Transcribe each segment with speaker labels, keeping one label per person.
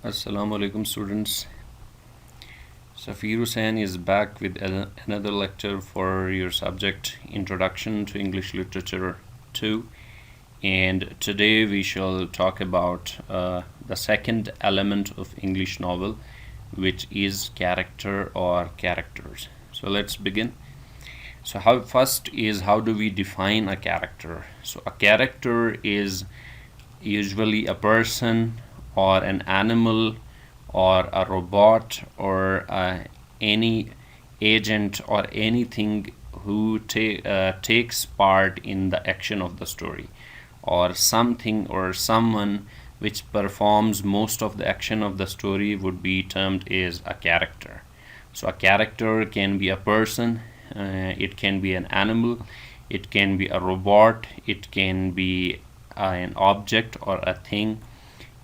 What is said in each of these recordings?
Speaker 1: Assalamu alaikum students. Safir Hussain is back with another lecture for your subject Introduction to English Literature 2, and today we shall talk about the second element of English novel, which is character or characters. So let's begin. So how do we define a character? So a character is usually a person or an animal or a robot or any agent or anything who takes part in the action of the story, or something or someone which performs most of the action of the story would be termed as a character. So a character can be a person, it can be an animal, it can be a robot, it can be an object or a thing,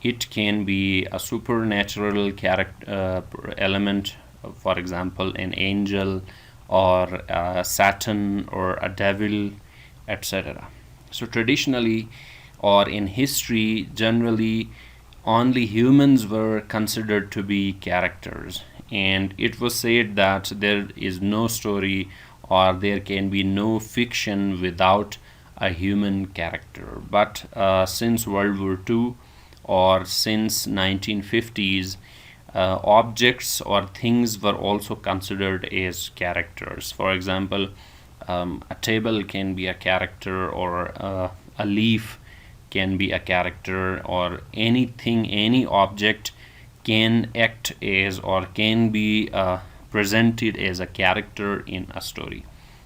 Speaker 1: it can be a supernatural character element, for example an angel or Satan or a devil, etc. So traditionally or in history, generally only humans were considered to be characters, and it was said that there is no story or there can be no fiction without a human character. But since World War II or since 1950s, objects or things were also considered as characters. For example, a table can be a character, or a leaf can be a character, or anything, any object can act as or can be presented as a character in a story.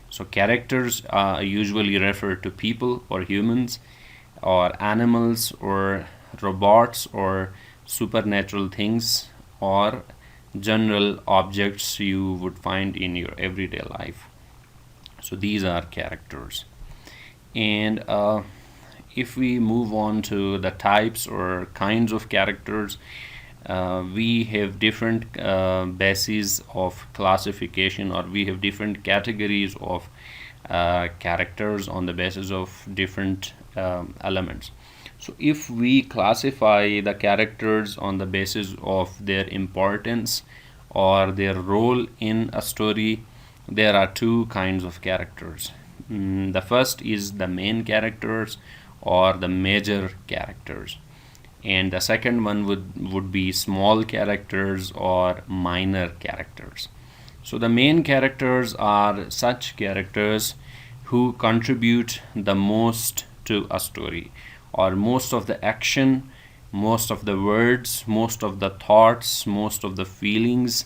Speaker 1: So characters usually refer to people or humans or animals or robots or supernatural things or general objects you would find in your everyday life. So these are characters. And if we move on to the types or kinds of characters, we have different bases of classification, or we have different categories of characters on the basis of different elements. So if we classify the characters on the basis of their importance or their role in a story, there are two kinds of characters. The first is the main characters or the major characters, and the second one would be small characters or minor characters. So the main characters are such characters who contribute the most to a story, or most of the action, most of the words, most of the thoughts, most of the feelings,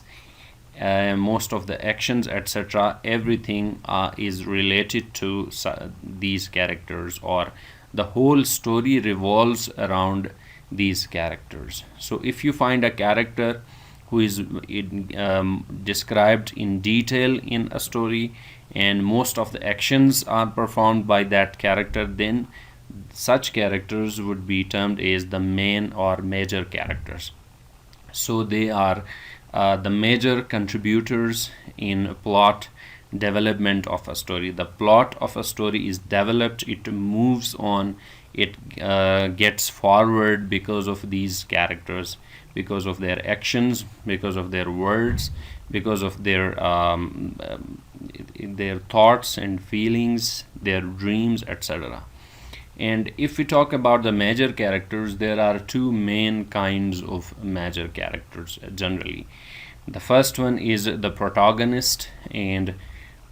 Speaker 1: most of the actions, etc. Everything is related to these characters, or the whole story revolves around these characters. So if you find a character who is described in detail in a story and most of the actions are performed by that character, then such characters would be termed as the main or major characters. So they are the major contributors in plot development of a story. The plot of a story is developed, it moves on, it gets forward because of these characters, because of their actions, because of their words, because of their thoughts and feelings, their dreams, etc. And if we talk about the major characters, there are two main kinds of major characters generally. The first one is the protagonist, and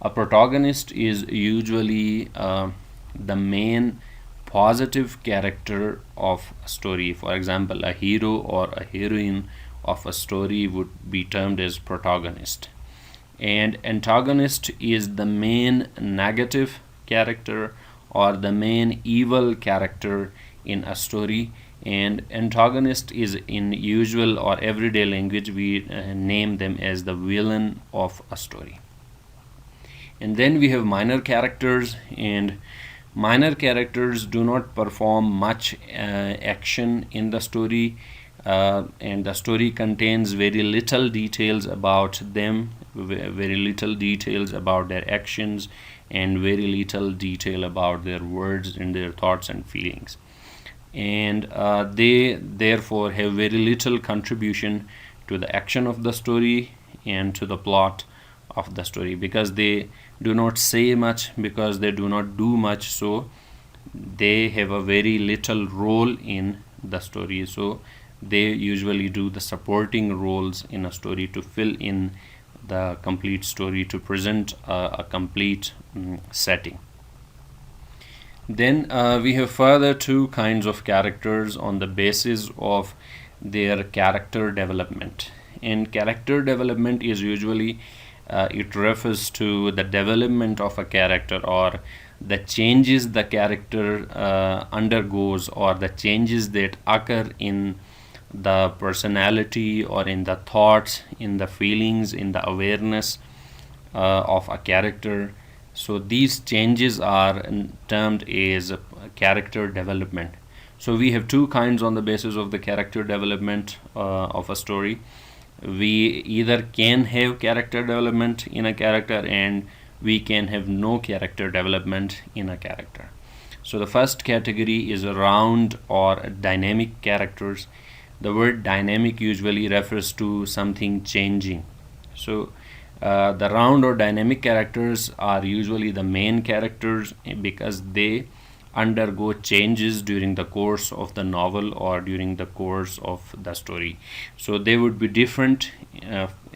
Speaker 1: a protagonist is usually the main positive character of a story. For example, a hero or a heroine of a story would be termed as protagonist. And antagonist is the main negative character or the main evil character in a story, and antagonist is, in usual or everyday language, we name them as the villain of a story. And then we have minor characters, and minor characters do not perform much action in the story, and the story contains very little details about them, very little details about their actions, and very little detail about their words and their thoughts and feelings. and they therefore have very little contribution to the action of the story and to the plot of the story, because they do not say much, because they do not do much, so they have a very little role in the story. So they usually do the supporting roles in a story to fill in the complete story, to present a complete setting. Then we have further two kinds of characters on the basis of their character development. And character development is usually it refers to the development of a character, or the changes the character undergoes, or the changes that occur in the personality, or in the thoughts, in the feelings, in the awareness of a character. So these changes are termed as character development. So we have two kinds on the basis of the character development of a story. We either can have character development in a character, and we can have no character development in a character. So the first category is round or dynamic characters. The word dynamic usually refers to something changing. So the round or dynamic characters are usually the main characters, because they undergo changes during the course of the novel or during the course of the story. So they would be different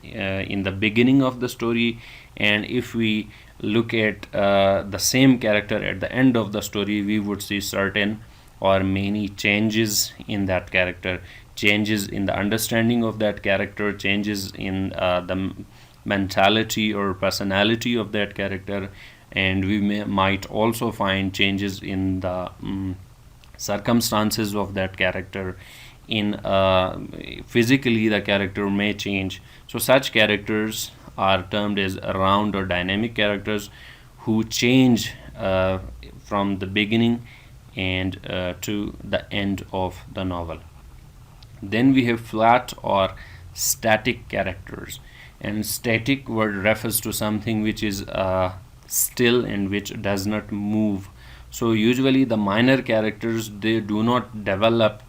Speaker 1: in the beginning of the story, and if we look at the same character at the end of the story, we would see certain or many changes in that character, changes in the understanding of that character, changes in the mentality or personality of that character, and we might also find changes in the circumstances of that character. In physically, the character may change. So such characters are termed as round or dynamic characters, who change from the beginning and to the end of the novel. Then we have flat or static characters, and static word refers to something which is still and which does not move. So usually the minor characters, they do not develop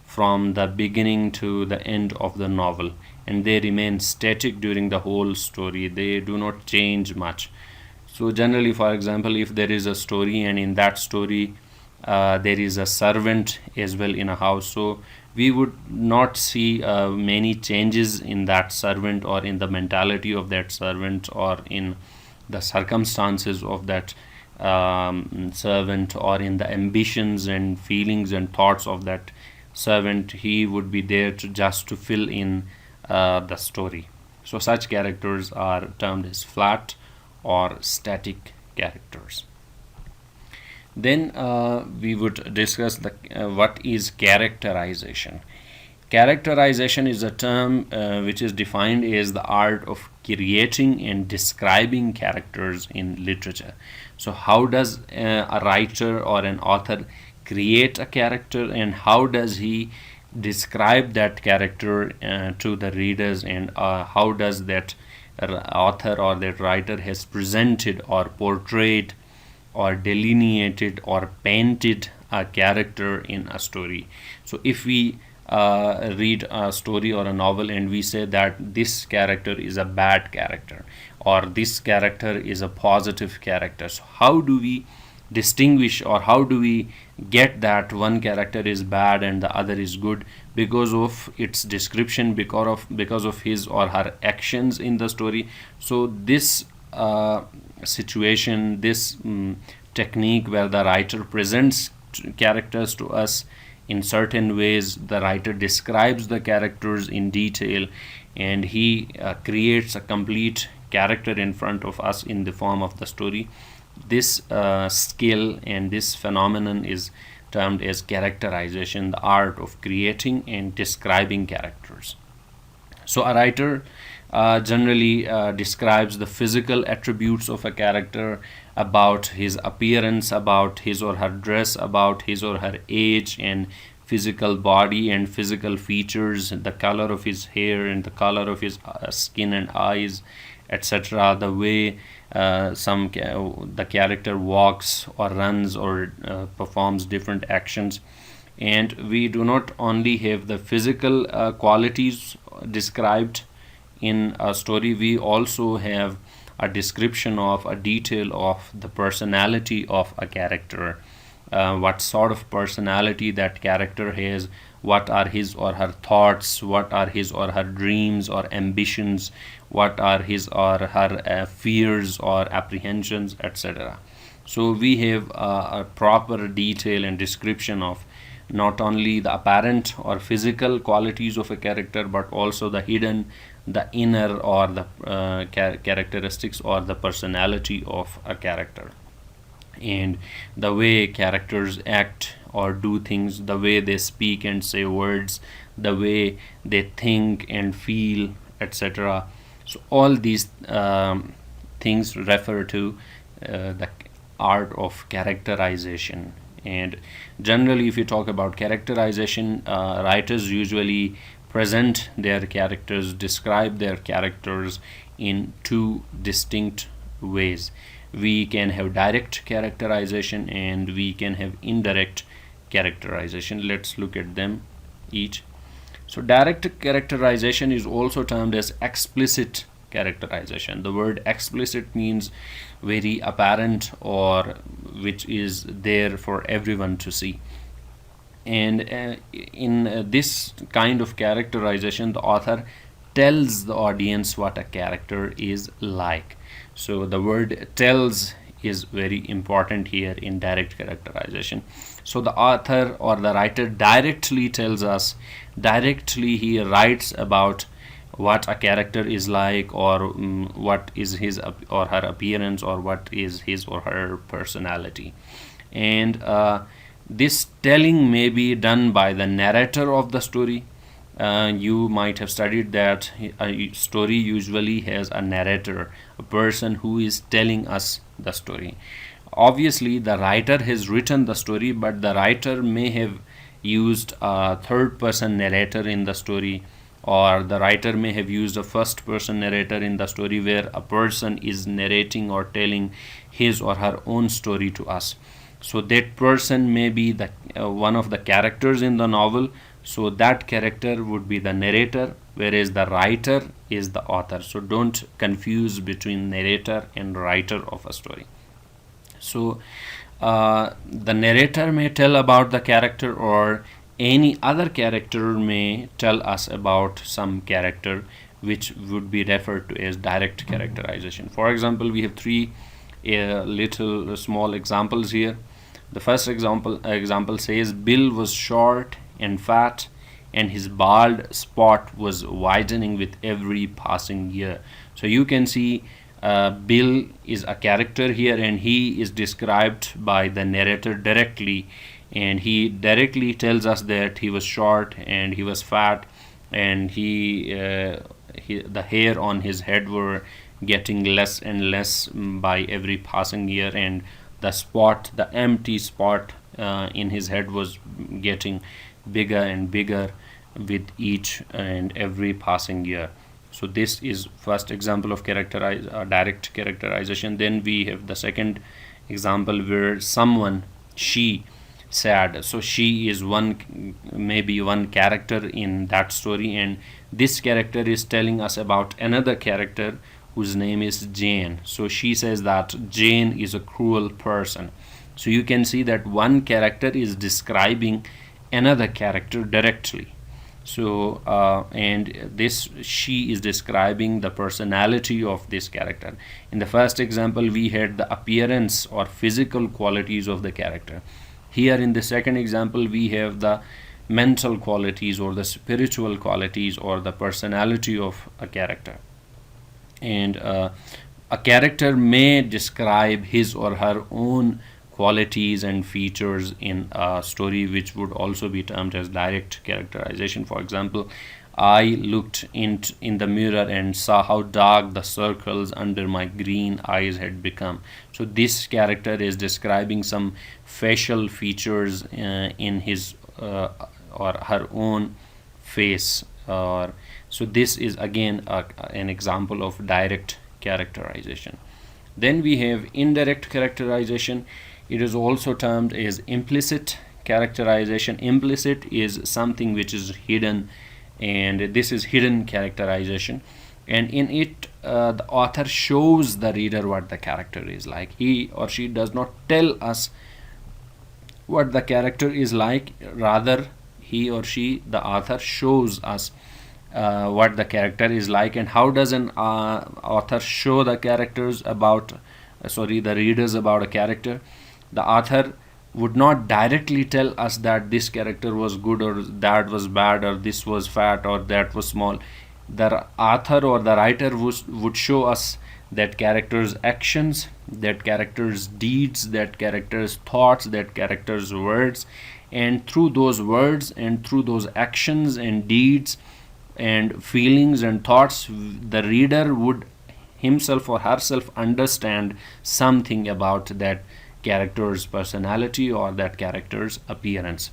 Speaker 1: from the beginning to the end of the novel, and they remain static during the whole story. They do not change much. So generally, for example, if there is a story, and in that story there is a servant as well in a house, so we would not see many changes in that servant, or in the mentality of that servant, or in the circumstances of that servant, or in the ambitions and feelings and thoughts of that servant. He would be there to just to fill in the story. So such characters are termed as flat or static characters. Then we would discuss the what is characterization. Characterization is a term which is defined as the art of creating and describing characters in literature. So how does a writer or an author create a character, and how does he describe that character to the readers, and how does that author or that writer has presented or portrayed or delineated or painted a character in a story. So if we read a story or a novel, and we say that this character is a bad character, or this character is a positive character, so how do we distinguish, or how do we get that one character is bad and the other is good? Because of its description, because of his or her actions in the story. So this situation, this technique where the writer presents characters to us in certain ways, the writer describes the characters in detail, and he creates a complete character in front of us in the form of the story. This skill and this phenomenon is termed as characterization, the art of creating and describing characters. So a writer generally describes the physical attributes of a character, about his appearance, about his or her dress, about his or her age and physical body and physical features, the color of his hair and the color of his skin and eyes, etc. The way the character walks or runs or performs different actions. And we do not only have the physical qualities described in a story, we also have a description of a detail of the personality of a character, what sort of personality that character has, what are his or her thoughts, what are his or her dreams or ambitions, what are his or her fears or apprehensions, etc. So we have a proper detail and description of not only the apparent or physical qualities of a character, but also the hidden, the inner, or the characteristics or the personality of a character, and the way characters act or do things, the way they speak and say words, the way they think and feel, etc. So all these things refer to the art of characterization. And generally, if you talk about characterization, writers usually present their characters, describe their characters in two distinct ways. We can have direct characterization and we can have indirect characterization. Let's look at them each. So direct characterization is also termed as explicit characterization. The word explicit means very apparent, or which is there for everyone to see. And in this kind of characterization, the author tells the audience what a character is like. So the word tells is very important here in direct characterization. So the author or the writer directly tells us, directly he writes about what a character is like, or what is his or her appearance, or what is his or her personality. And this telling may be done by the narrator of the story. You might have studied that a story usually has a narrator, a person who is telling us the story. Obviously, the writer has written the story, but the writer may have used a third person narrator in the story, or the writer may have used a first person narrator in the story where a person is narrating or telling his or her own story to us. So that person may be the one of the characters in the novel. So that character would be the narrator, whereas the writer is the author. So don't confuse between narrator and writer of a story. So the narrator may tell about the character, or any other character may tell us about some character, which would be referred to as direct characterization. For example, we have three little small examples here. The first example says, Bill was short and fat, and his bald spot was widening with every passing year. So you can see Bill is a character here, and he is described by the narrator directly, and he directly tells us that he was short and he was fat, and the hair on his head were getting less and less by every passing year, and the empty spot in his head was getting bigger and bigger with each and every passing year. So this is first example of direct characterization. Then we have the second example where she sad. So she is maybe one character in that story, and this character is telling us about another character whose name is Jane. So she says that Jane is a cruel person. So you can see that one character is describing another character directly. So and this she is describing the personality of this character. In the first example, we had the appearance or physical qualities of the character. Here in the second example, we have the mental qualities or the spiritual qualities or the personality of a character. And a character may describe his or her own qualities and features in a story, which would also be termed as direct characterization. For example, I looked in the mirror and saw how dark the circles under my green eyes had become. So this character is describing some facial features in his or her own face. So this is again an example of direct characterization. Then we have indirect characterization. It is also termed as implicit characterization. Implicit is something which is hidden, and this is hidden characterization, and in it the author shows the reader what the character is like. He or she does not tell us what the character is like, rather he or she, the author, shows us what the character is like. And how does an author show the characters about the readers about a character? The author would not directly tell us that this character was good or that was bad or this was fat or that was small. The author or the writer would show us that character's actions, that character's deeds, that character's thoughts, that character's words, and through those words and through those actions and deeds and feelings and thoughts, the reader would himself or herself understand something about that character's personality or that character's appearance.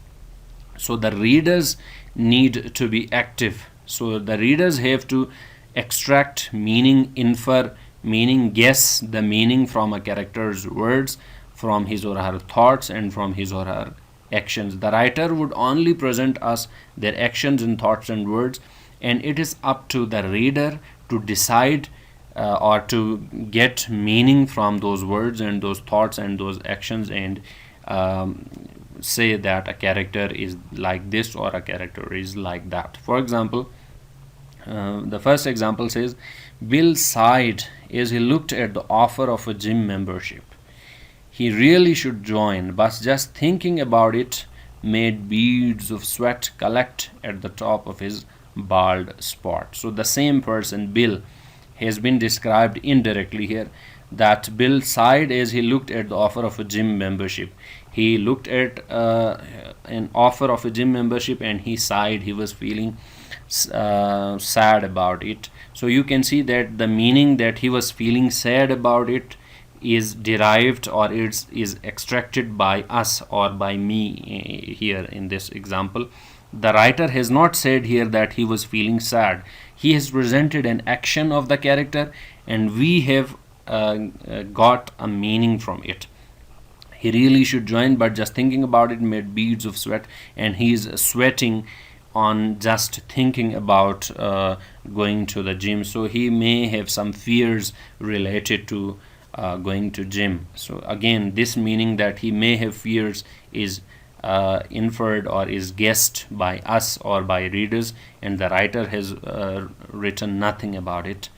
Speaker 1: So the readers need to be active. So the readers have to extract meaning, infer meaning, guess the meaning from a character's words, from his or her thoughts, and from his or her actions. The writer would only present us their actions and thoughts and words, and it is up to the reader to decide or to get meaning from those words and those thoughts and those actions, and say that a character is like this or a character is like that. For example, the first example says, Bill sighed as he looked at the offer of a gym membership. He really should join, but just thinking about it made beads of sweat collect at the top of his bald spot. So the same person, Bill, has been described indirectly here, that Bill sighed as he looked at the offer of a gym membership. He looked at an offer of a gym membership and he sighed. He was feeling sad about it. So you can see that the meaning that he was feeling sad about it is derived or is extracted by us or by me here in this example. The writer has not said here that he was feeling sad. He has presented an action of the character, and we have got a meaning from it. He really should join, but just thinking about it made beads of sweat, and he is sweating on just thinking about going to the gym. So he may have some fears related to going to gym. So again, this meaning that he may have fears is inferred or is guessed by us or by readers, and the writer has written nothing about it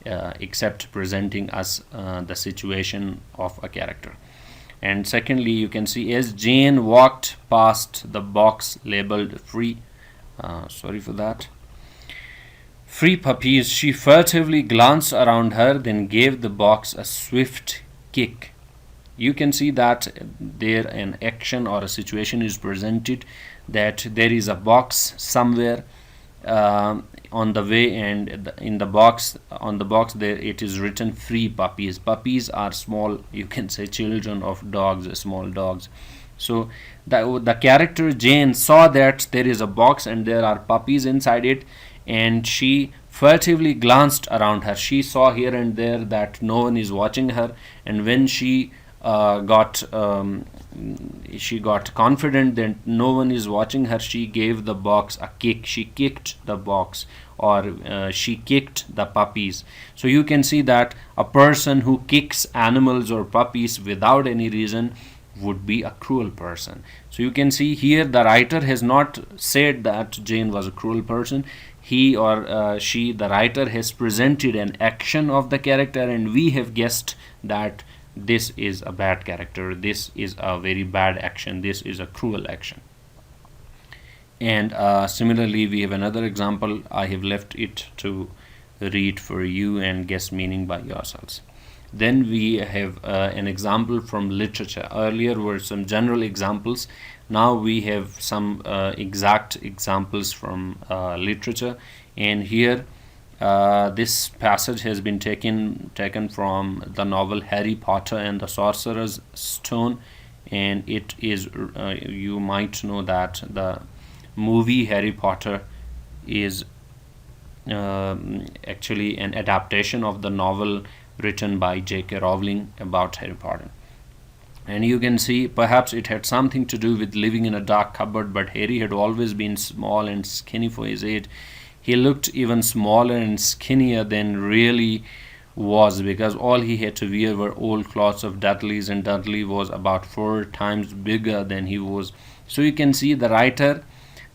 Speaker 1: except presenting us the situation of a character. And secondly, you can see as Jane walked past the box labeled free free puppies, she furtively glanced around her, then gave the box a swift kick. You can see that there an action or a situation is presented, that there is a box somewhere on the way, and in the box, on the box there it is written free puppies. Puppies are small, you can say children of dogs, small dogs. So the character Jane saw that there is a box and there are puppies inside it, and she furtively glanced around her. She saw here and there that no one is watching her, and when she got confident that no one is watching her, she gave the box a kick. She kicked the box, or she kicked the puppies. So you can see that a person who kicks animals or puppies without any reason would be a cruel person. So you can see here the writer has not said that Jane was a cruel person. He or she, the writer, has presented an action of the character, and we have guessed that this is a bad character, this is a very bad action, this is a cruel action. And similarly, we have another example. I have left it to read for you and guess meaning by yourselves. Then we have an example from literature. Earlier were some general examples. Now we have some exact examples from literature. And here this passage has been taken from the novel Harry Potter and the Sorcerer's Stone. And it is, you might know that the movie Harry Potter is actually an adaptation of the novel written by J.K. Rowling about Harry Potter. And you can see perhaps it had something to do with living in a dark cupboard, but Harry had always been small and skinny for his age. He looked even smaller and skinnier than really was, because all he had to wear were old clothes of Dudley's, and Dudley was about 4 times bigger than he was. So you can see the writer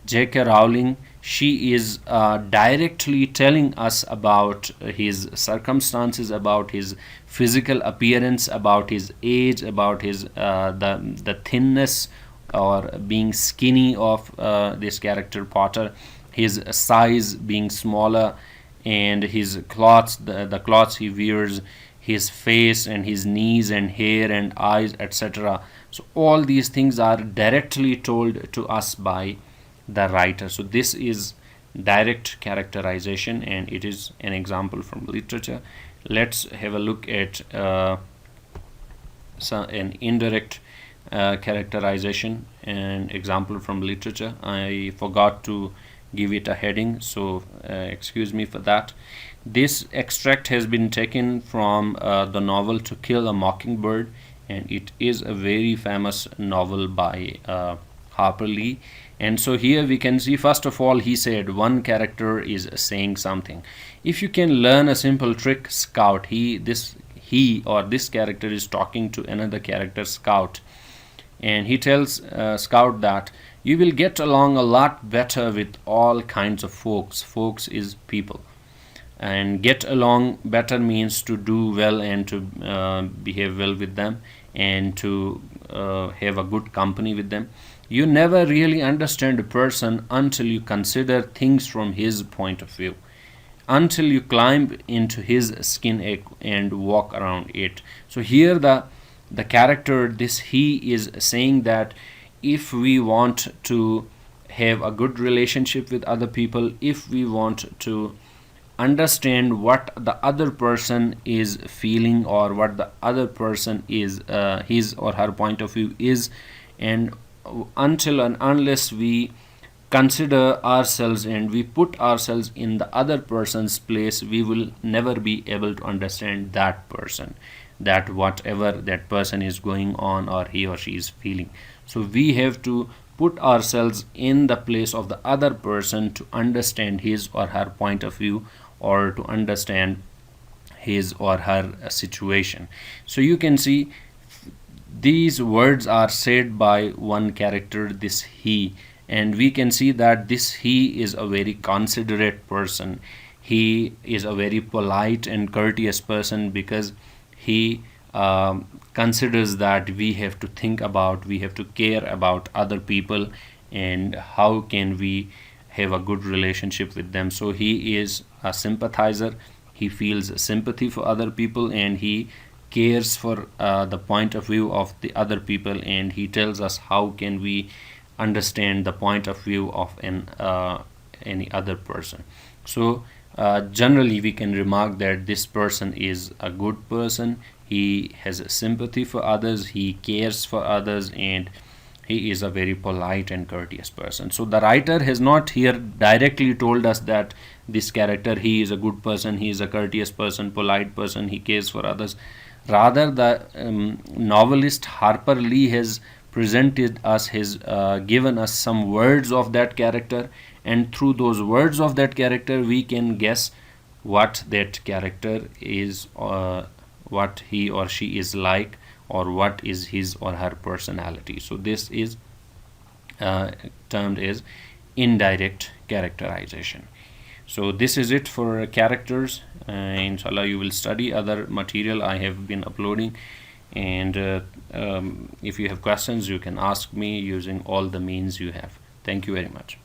Speaker 1: J.K. Rowling, she is directly telling us about his circumstances, about his physical appearance, about his age, about his the thinness or being skinny of this character Potter, his size being smaller, and his clothes, the clothes he wears, his face and his knees and hair and eyes, etc. So all these things are directly told to us by the writer. So this is direct characterization, and it is an example from literature. Let's have a look at an indirect characterization, an example from literature. I forgot to give it a heading, so excuse me for that. This extract has been taken from the novel To Kill a Mockingbird, and it is a very famous novel by Harper Lee. And so here we can see, first of all, he said one character is saying something. If you can learn a simple trick, Scout, he or this character is talking to another character, Scout, and he tells Scout that you will get along a lot better with all kinds of folks. Folks is people, and get along better means to do well and to behave well with them, and to have a good company with them. You never really understand a person until you consider things from his point of view, until you climb into his skin and walk around it. So here the character, this he, is saying that if we want to have a good relationship with other people, if we want to understand what the other person is feeling, or what the other person is, his or her point of view is, and until and unless we consider ourselves and we put ourselves in the other person's place, we will never be able to understand that person, that whatever that person is going on or he or she is feeling. So we have to put ourselves in the place of the other person to understand his or her point of view, or to understand his or her situation. So you can see these words are said by one character, this he, and we can see that this he is a very considerate person. He is a very polite and courteous person, because he considers that we have to think about, we have to care about other people, and how can we have a good relationship with them. So he is a sympathizer, he feels sympathy for other people, and he cares for the point of view of the other people, and he tells us how can we understand the point of view of any other person. So generally we can remark that this person is a good person, he has sympathy for others, he cares for others, and he is a very polite and courteous person. So the writer has not here directly told us that this character, he is a good person, he is a courteous person, polite person, he cares for others. Rather, the novelist Harper Lee has presented us, has given us some words of that character, and through those words of that character we can guess what that character is, what he or she is like, or what is his or her personality. So this is termed as indirect characterization. So this is it for characters. Inshallah, you will study other material I have been uploading, and if you have questions, you can ask me using all the means you have. Thank you very much.